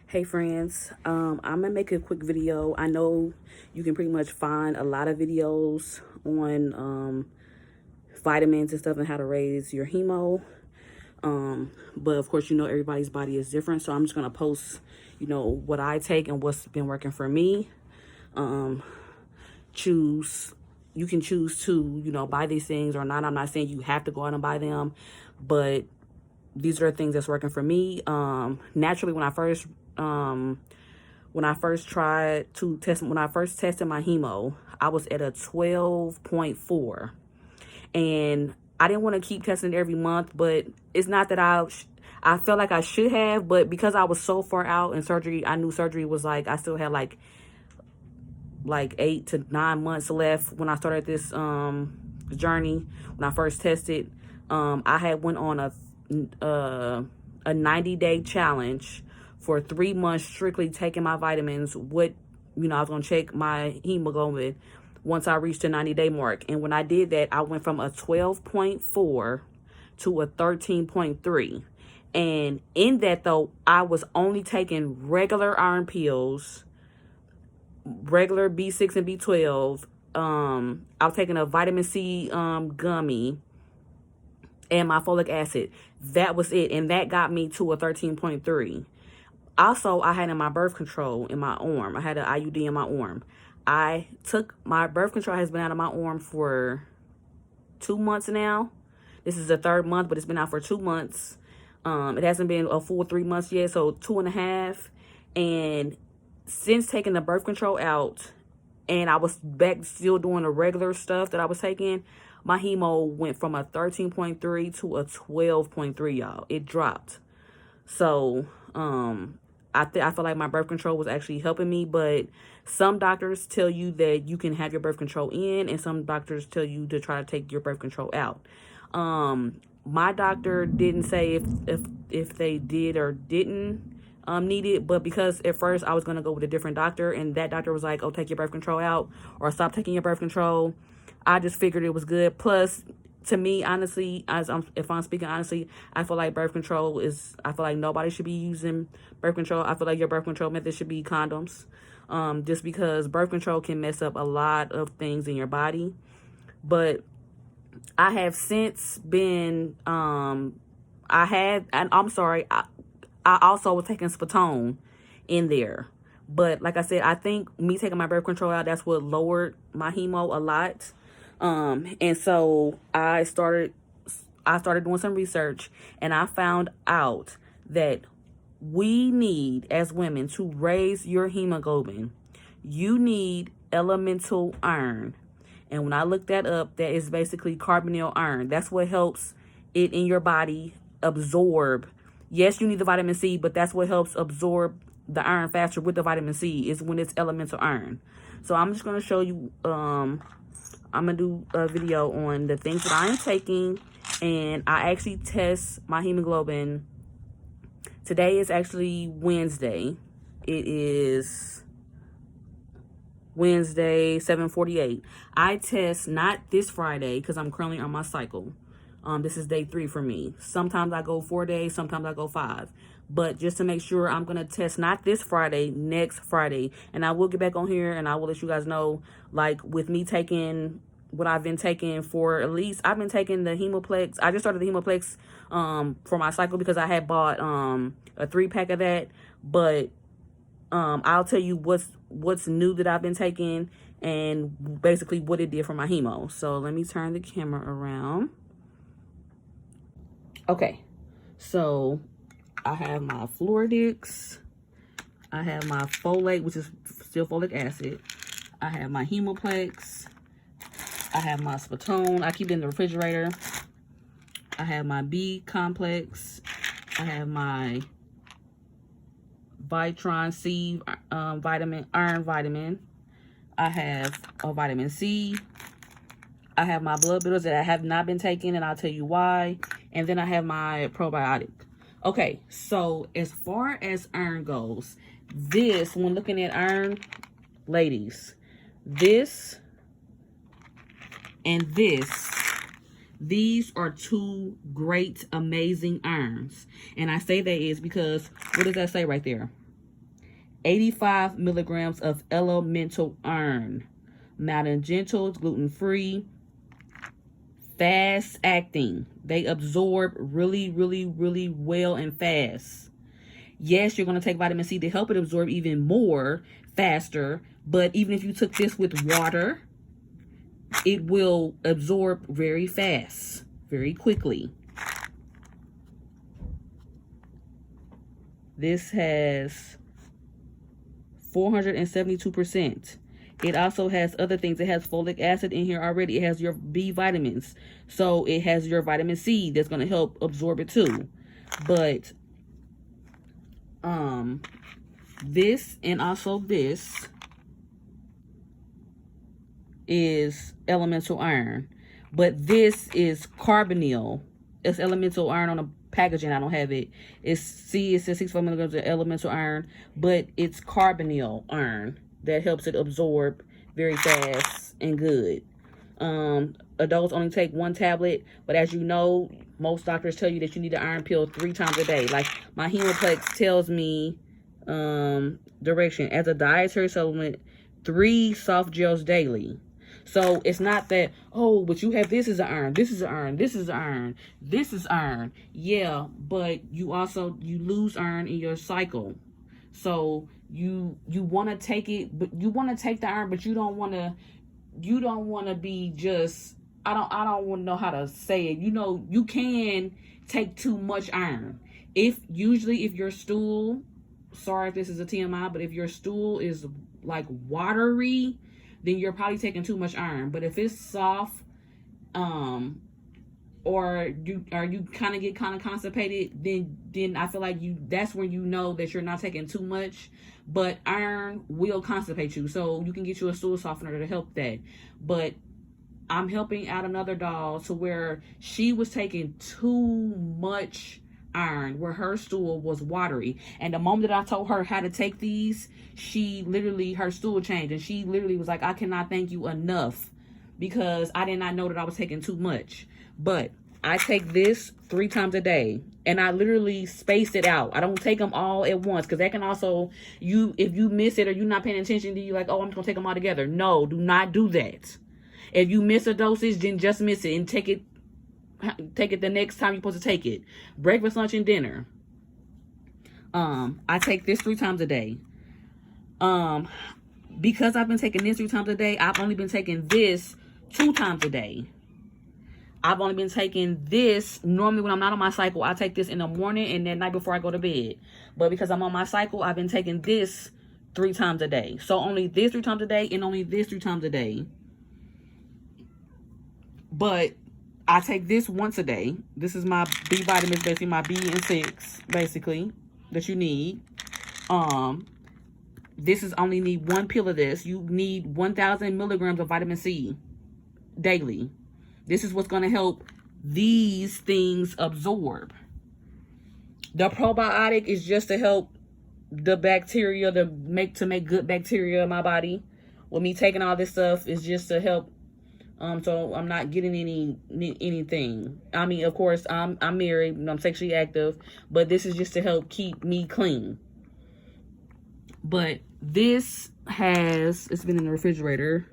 Hey friends, I'm gonna make a quick video. I know you can pretty much find a lot of videos on vitamins and stuff and how to raise your hemo. But of course, everybody's body is different. So I'm just gonna post, what I take and what's been working for me. You can choose to, buy these things or not. I'm not saying you have to go out and buy them, but these are the things that's working for me. Naturally, when I first tested my hemo, I was at a 12.4, and I didn't want to keep testing it every month. But it's not that I felt like I should have, but because I was so far out in surgery, I knew surgery was I still had like 8 to 9 months left when I started this journey. When I first tested, I had went on a 90-day challenge for 3 months, strictly taking my vitamins. I was going to check my hemoglobin once I reached the 90-day mark. And when I did that, I went from a 12.4 to a 13.3. And in that, though, I was only taking regular iron pills, regular B6 and B12. I was taking a vitamin C gummy, and my folic acid. That was it. And that got me to a 13.3. Also, I had in my birth control in my arm. I had an IUD in my arm. My birth control has been out of my arm for 2 months now. This is the 3rd month, but it's been out for 2 months. It hasn't been a full 3 months yet, so 2.5. And since taking the birth control out, and I was back still doing the regular stuff that I was taking, my hemo went from a 13.3 to a 12.3, y'all. It dropped. So, I feel like my birth control was actually helping me, but some doctors tell you that you can have your birth control in, and some doctors tell you to try to take your birth control out. My doctor didn't say if they did or didn't need it, but because at first I was going to go with a different doctor, and that doctor was like, oh, take your birth control out or stop taking your birth control, I just figured it was good. Plus, to me, honestly, if I'm speaking honestly, I feel like birth control I feel like nobody should be using birth control. I feel like your birth control method should be condoms, just because birth control can mess up a lot of things in your body. But I have since been, and I'm sorry, I also was taking Spatone in there. But like I said, I think me taking my birth control out, that's what lowered my hemo a lot. And so I started doing some research, and I found out that we need, as women, to raise your hemoglobin, you need elemental iron. And when I looked that up, that is basically carbonyl iron. That's what helps it in your body absorb. Yes, you need the vitamin C, but that's what helps absorb the iron faster with the vitamin C, is when it's elemental iron. So I'm just going to show you, I'm going to do a video on the things that I am taking, and I actually test my hemoglobin. Today is actually Wednesday. It is Wednesday, 7:48. I test not this Friday because I'm currently on my cycle. This is day 3 for me. Sometimes I go 4 days, sometimes I go 5. But just to make sure, I'm going to test not this Friday, next Friday. And I will get back on here and I will let you guys know, like with me taking what I've been taking for at least, I've been taking the Hemaplex. I just started the Hemaplex for my cycle because I had bought a 3-pack of that. But I'll tell you what's new that I've been taking and basically what it did for my hemo. So let me turn the camera around. Okay, so I have my Floradix, I have my Folate, which is still folic acid, I have my Hemaplex, I have my Spatone, I keep it in the refrigerator, I have my B complex, I have my Vitron-C iron vitamin, I have a vitamin C, I have my blood builders that I have not been taking, and I'll tell you why. And then I have my probiotic. Okay, so as far as iron goes, this, when looking at iron, ladies, this and this, these are 2 great, amazing irons. And I say that is because, what does that say right there? 85 milligrams of elemental iron. Mild and gentle, gluten-free, fast acting. They absorb really, really, really well and fast. Yes, you're going to take vitamin C to help it absorb even more faster, but even if you took this with water, it will absorb very fast, very quickly. This has 472%. It also has other things. It has folic acid in here already. It has your B vitamins. So it has your vitamin C that's going to help absorb it too. But this and also this is elemental iron. But this is carbonyl. It's elemental iron on a packaging. I don't have it. It says 65 milligrams of elemental iron, but it's carbonyl iron that helps it absorb very fast and good. Adults only take 1 tablet, but as you know, most doctors tell you that you need an iron pill 3 times a day. Like my Hemaplex tells me direction as a dietary supplement, 3 soft gels daily. So it's not that, oh, but you have this is an iron, this is an iron, this is an iron, this is iron. Yeah, but you lose iron in your cycle. So you want to take it, but you want to take the iron, but you don't want to be just, I don't want to know how to say it. You know, you can take too much iron. If your stool, sorry if this is a TMI, but if your stool is like watery, then you're probably taking too much iron. But if it's soft, or you kind of get constipated, then I feel like that's when you know that you're not taking too much. But iron will constipate you, so you can get you a stool softener to help that. But I'm helping out another doll to where she was taking too much iron, where her stool was watery, and the moment that I told her how to take these, her stool changed, and she literally was like, I cannot thank you enough, because I did not know that I was taking too much. But I take this 3 times a day, and I literally space it out. I don't take them all at once, because that can also, if you miss it or you're not paying attention, then you're like, oh, I'm just gonna take them all together. No, do not do that. If you miss a dosage, then just miss it and take it the next time you're supposed to take it. Breakfast, lunch, and dinner. I take this 3 times a day. Because I've been taking this 3 times a day, I've only been taking this 2 times a day. I've only been taking this, normally when I'm not on my cycle, I take this in the morning and then night before I go to bed. But because I'm on my cycle, I've been taking this 3 times a day. So only this 3 times a day and only this 3 times a day. But I take this once a day. This is my B vitamins, basically my B and 6, basically, that you need. This is only need 1 pill of this. You need 1,000 milligrams of vitamin C daily. This is what's going to help these things absorb. The probiotic is just to help the bacteria, to make good bacteria in my body. With me taking all this stuff is just to help. So I'm not getting anything. I mean, of course, I'm married and I'm sexually active, but this is just to help keep me clean. But this it's been in the refrigerator.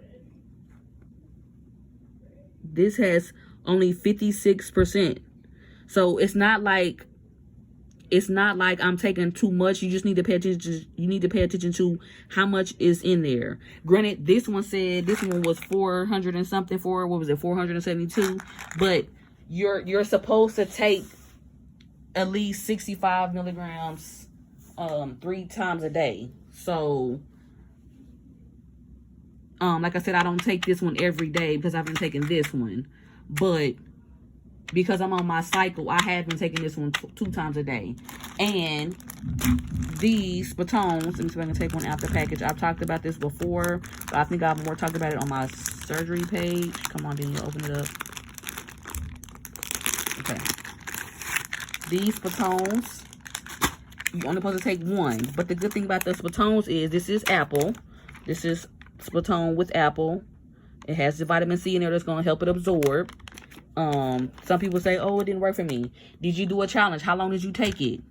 This has only 56%. So it's not like I'm taking too much. You just need to pay attention. You need to pay attention to how much is in there. Granted, this one was 400 and something, 472. But you're supposed to take at least 65 milligrams 3 times a day. So like I said, I don't take this one every day because I've been taking this one. But because I'm on my cycle, I have been taking this one 2 times a day. And these Spatones, let me see if I can take one out the package. I've talked about this before, but I think I've more talked about it on my surgery page. Come on, then you open it up. Okay. These Spatones, you're only supposed to take 1. But the good thing about the Spatones is this is apple. This is Spatone with apple. It has the vitamin C in there that's going to help it absorb. Some people say, oh, it didn't work for me. Did you do a challenge? How long did you take it?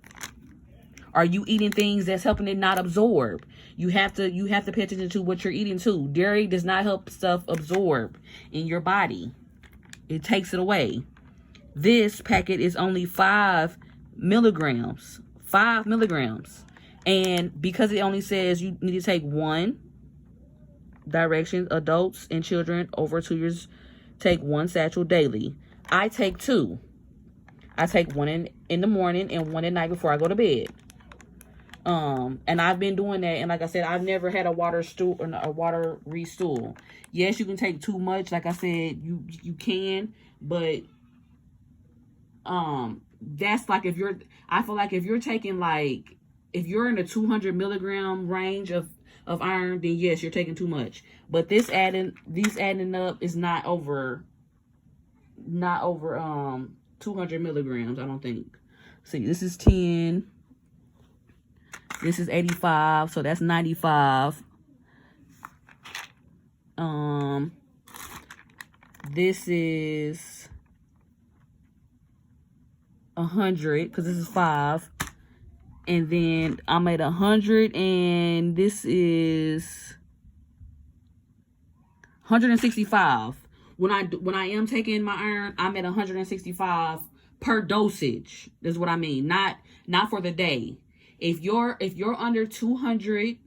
Are you eating things that's helping it not absorb? You have to pay attention to what you're eating too. Dairy does not help stuff absorb in your body. It takes it away. This packet is only 5 milligrams. 5 milligrams. And because it only says you need to take 1 directions, adults and children over 2 years take 1 satchel daily. I take 2. I take 1 in the morning and 1 at night before I go to bed. And I've been doing that, and like I said, I've never had a watery stool. Yes, you can take too much, like I said, you can, but that's like I feel like if you're taking like, if you're in the 200 milligram range of iron, then yes, you're taking too much. But these adding up is not over 200 milligrams, I don't think. See, this is 10. This is 85, so that's 95. This is 100, because this is 5. And then I'm at 100, and this is 165. When I am taking my iron, I'm at 165 per dosage. That's what I mean. Not for the day. If you're under 200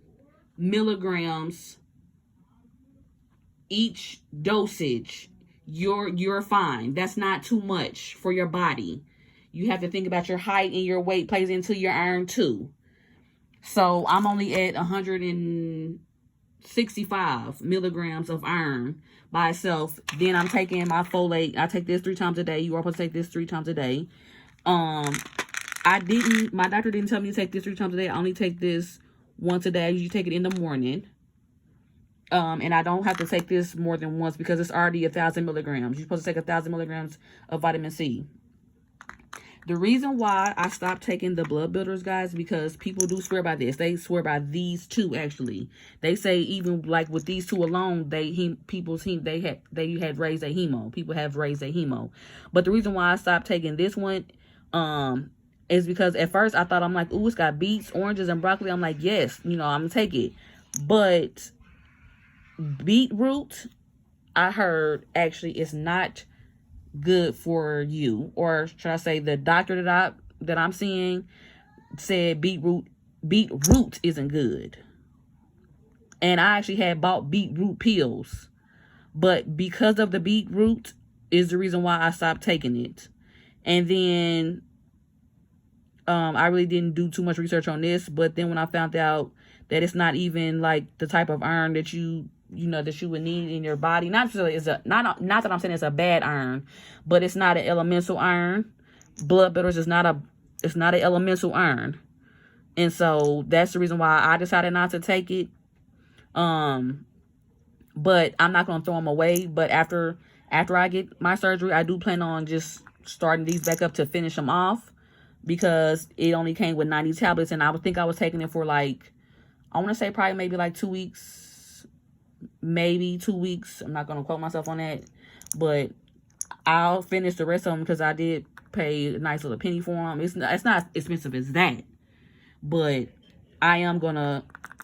milligrams each dosage, you're fine. That's not too much for your body. You have to think about your height, and your weight plays into your iron too. So I'm only at 165 milligrams of iron by itself. Then I'm taking my folate. I take this 3 times a day. You are supposed to take this 3 times a day. My doctor didn't tell me to take this 3 times a day. I only take this once a day. I usually take it in the morning. And I don't have to take this more than once because it's already 1,000 milligrams. You're supposed to take 1,000 milligrams of vitamin C. The reason why I stopped taking the blood builders, guys, because people do swear by this. They swear by these 2, actually. They say even like with these 2 alone, they had raised a hemo. People have raised a hemo. But the reason why I stopped taking this one, is because at first I thought, I'm like, ooh, it's got beets, oranges, and broccoli. I'm like, yes, I'm gonna take it. But beetroot, I heard, actually is not good for you. Or should I say, the doctor that I'm seeing said beetroot isn't good. And I actually had bought beetroot pills, but because of the beetroot is the reason why I stopped taking it. And then I really didn't do too much research on this, but then when I found out that it's not even like the type of iron that you would need in your body, not that I'm saying it's a bad iron, but it's not an elemental iron. Blood builders is not an elemental iron, and so that's the reason why I decided not to take it. But I'm not gonna throw them away. But after I get my surgery, I do plan on just starting these back up to finish them off, because it only came with 90 tablets, and I would think I was taking it for like, I want to say probably maybe like 2 weeks, maybe 2 weeks. I'm not going to quote myself on that, but I'll finish the rest of them because I did pay a nice little penny for them. It's not expensive as that, but I am going to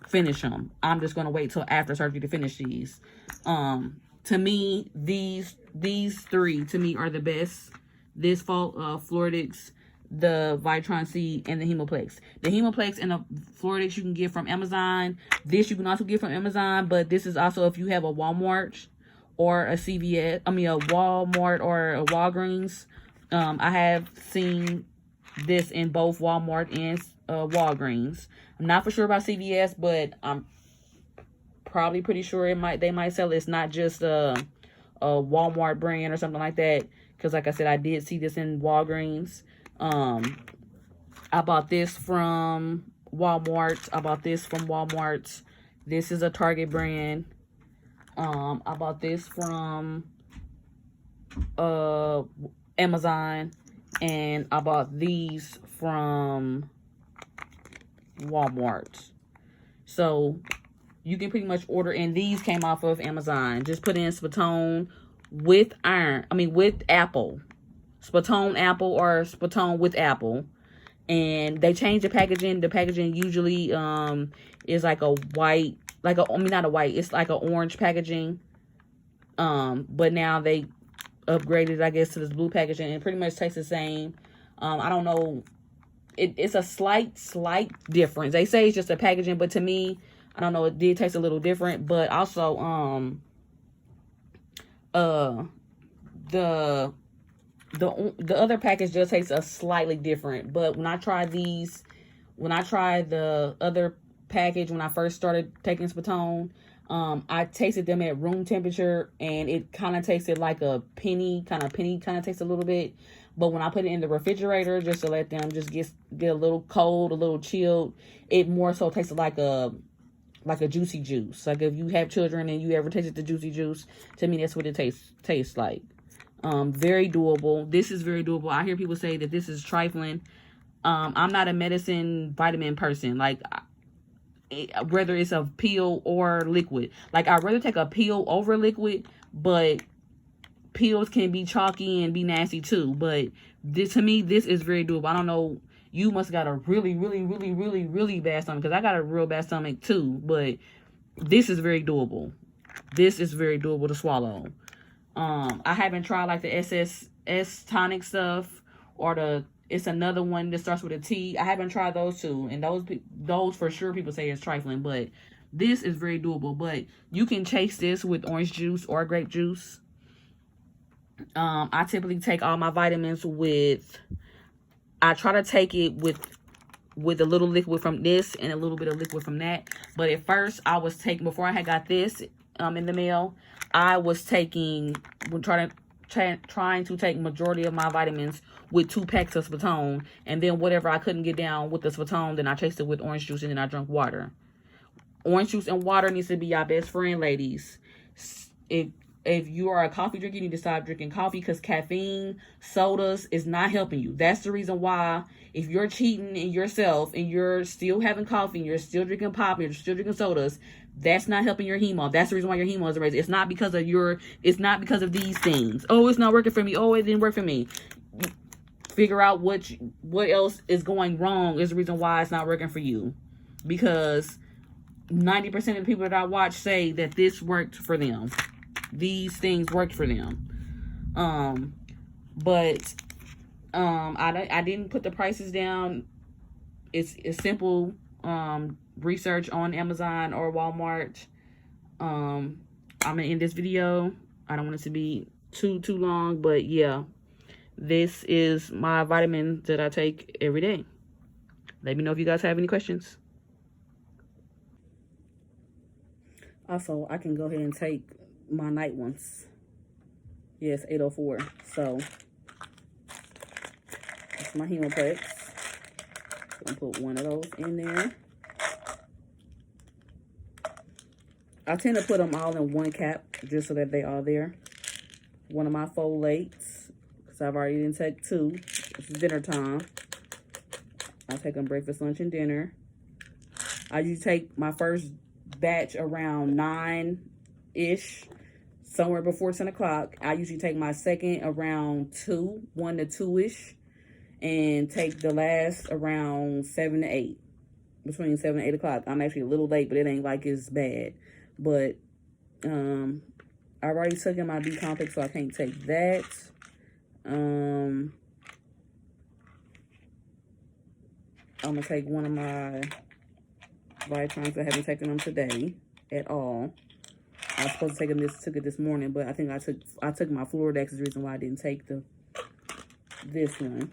finish them. I'm just going to wait till after surgery to finish these. To me, these 3 to me are the best. This Floradix, the Vitron-C, and the Hemaplex. The Hemaplex and the Floradix you can get from Amazon. This you can also get from Amazon, but this is also if you have a Walmart or a CVS. I mean, a Walmart or a Walgreens. I have seen this in both Walmart and Walgreens. I'm not for sure about CVS, but I'm probably pretty sure they might sell it. It's not just a Walmart brand or something like that. Because like I said, I did see this in Walgreens. I bought this from Walmart. This is a Target brand. I bought this from Amazon. And I bought these from Walmart. So you can pretty much order, and these came off of Amazon. Just put in Spatone with apple. Spatone Apple or Spatone with apple. And they changed the packaging. The packaging usually is like a white, like a, I mean not a white, it's like an orange packaging. But now they upgraded, I guess, to this blue packaging, and it pretty much tastes the same. I don't know. It's a slight difference. They say it's just a packaging, but to me, I don't know, it did taste a little different. But also, the other package just tastes a slightly different. But when I tried these, when I tried the other package, when I first started taking Spatone, I tasted them at room temperature, and it kind of tasted like a penny kind of tastes a little bit. But when I put it in the refrigerator, just to let them just get a little cold, a little chilled, it more so tasted like a juicy juice. Like if you have children and you ever tasted the juicy juice, to me that's what it tastes like. Very doable. This is very doable. I hear people say that this is trifling. I'm not a medicine vitamin person. Like, whether it's a pill or liquid. Like, I'd rather take a pill over liquid, but pills can be chalky and be nasty too. But this, to me, this is very doable. I don't know. You must got a really bad stomach, because I got a real bad stomach too. But this is very doable. This is very doable to swallow. I haven't tried like the SS tonic stuff, or it's another one that starts with a T. I haven't tried those two, and those for sure people say is trifling, but this is very doable. But you can chase this with orange juice or grape juice. I typically take all my vitamins with, I try to take it with a little liquid from this and a little bit of liquid from that. But at first, I was taking, before I had got this in the mail, I was taking, trying to take majority of my vitamins with 2 packs of Spatone, and then whatever I couldn't get down with the Spatone, then I chased it with orange juice, and then I drank water. Orange juice and water needs to be your best friend, ladies. If you are a coffee drinker, you need to stop drinking coffee, because caffeine, sodas is not helping you. That's the reason why, if you're cheating in yourself and you're still having coffee and you're still drinking pop and you're still drinking sodas, that's not helping your hemo. That's the reason why your hemo is raised. It's not because of these things. Oh, it's not working for me. Oh, it didn't work for me. Figure out what else is going wrong is the reason why it's not working for you. Because 90% of the people that I watch say that this worked for them. These things worked for them. But I didn't put the prices down. It's simple research on Amazon or Walmart. I'm gonna end this video. I don't want it to be too long, but yeah, this is my vitamins that I take every day. Let me know if you guys have any questions. Also, I can go ahead and take my night ones. Yes, 804. So it's my Hemaplex. I'm gonna put one of those in there. I tend to put them all in one cap just so that they are there. One of my Folates, because I've already didn't take 2. It's dinner time. I take them breakfast, lunch, and dinner. I usually take my first batch around 9-ish, somewhere before 10 o'clock. I usually take my second around 1 to 2-ish, and take the last around 7 to 8, between 7 and 8 o'clock. I'm actually a little late, but it ain't like it's bad. But I've already taken my B complex, so I can't take that. I'm gonna take one of my Vitrons. I haven't taken them today at all. I was supposed to took it this morning, but I think I took my Floradix is the reason why I didn't take this one.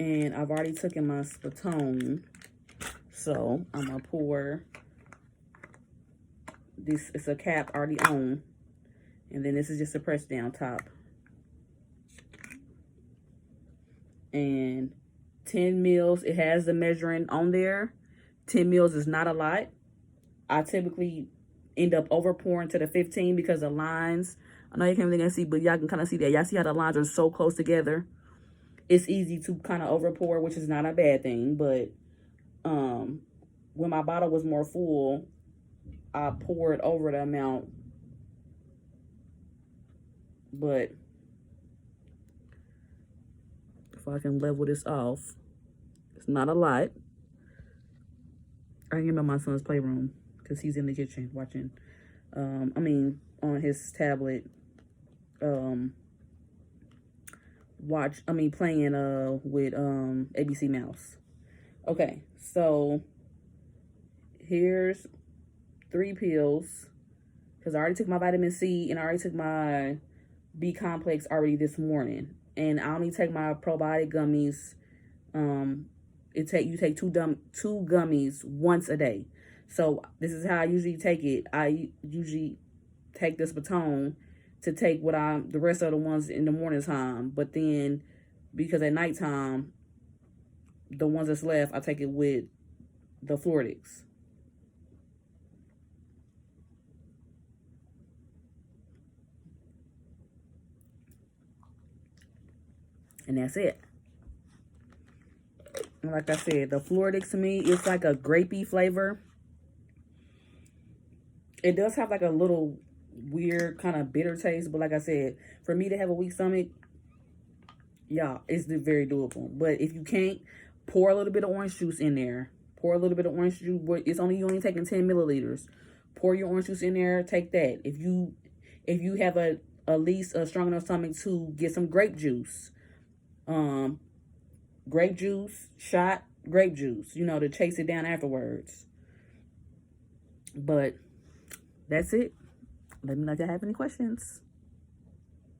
And I've already taken my Spatone, so I'm gonna pour this. It's a cap already on, and then this is just a press down top. And 10 mils, it has the measuring on there. 10 mils is not a lot. I typically end up over pouring to the 15 because the lines, I know you can't really see, but y'all can kind of see that. Y'all see how the lines are so close together? It's easy to kind of over pour, which is not a bad thing. But when my bottle was more full, I poured over the amount. But if I can level this off. It's not a lot. I am in my son's playroom because he's in the kitchen watching. On his tablet. Playing with ABC Mouse. Okay, so here's 3 pills because I already took my vitamin C and I already took my B complex already this morning, and I only take my probiotic gummies. You take two gummies once a day. So this is how I usually take it. I usually take this Spatone to take the rest of the ones in the morning time, but then because at nighttime, the ones that's left, I take it with the Floradix. And that's it. And like I said, the Floradix to me, it's like a grapey flavor. It does have like a little weird kind of bitter taste, but like I said, for me to have a weak stomach, yeah, it's very doable. But if you can't, pour a little bit of orange juice in there. Pour a little bit of orange juice. It's you only taking 10 milliliters. Pour your orange juice in there. Take that. If you have at least a strong enough stomach to get some grape juice, shot grape juice, to chase it down afterwards. But that's it. Let me know if you have any questions.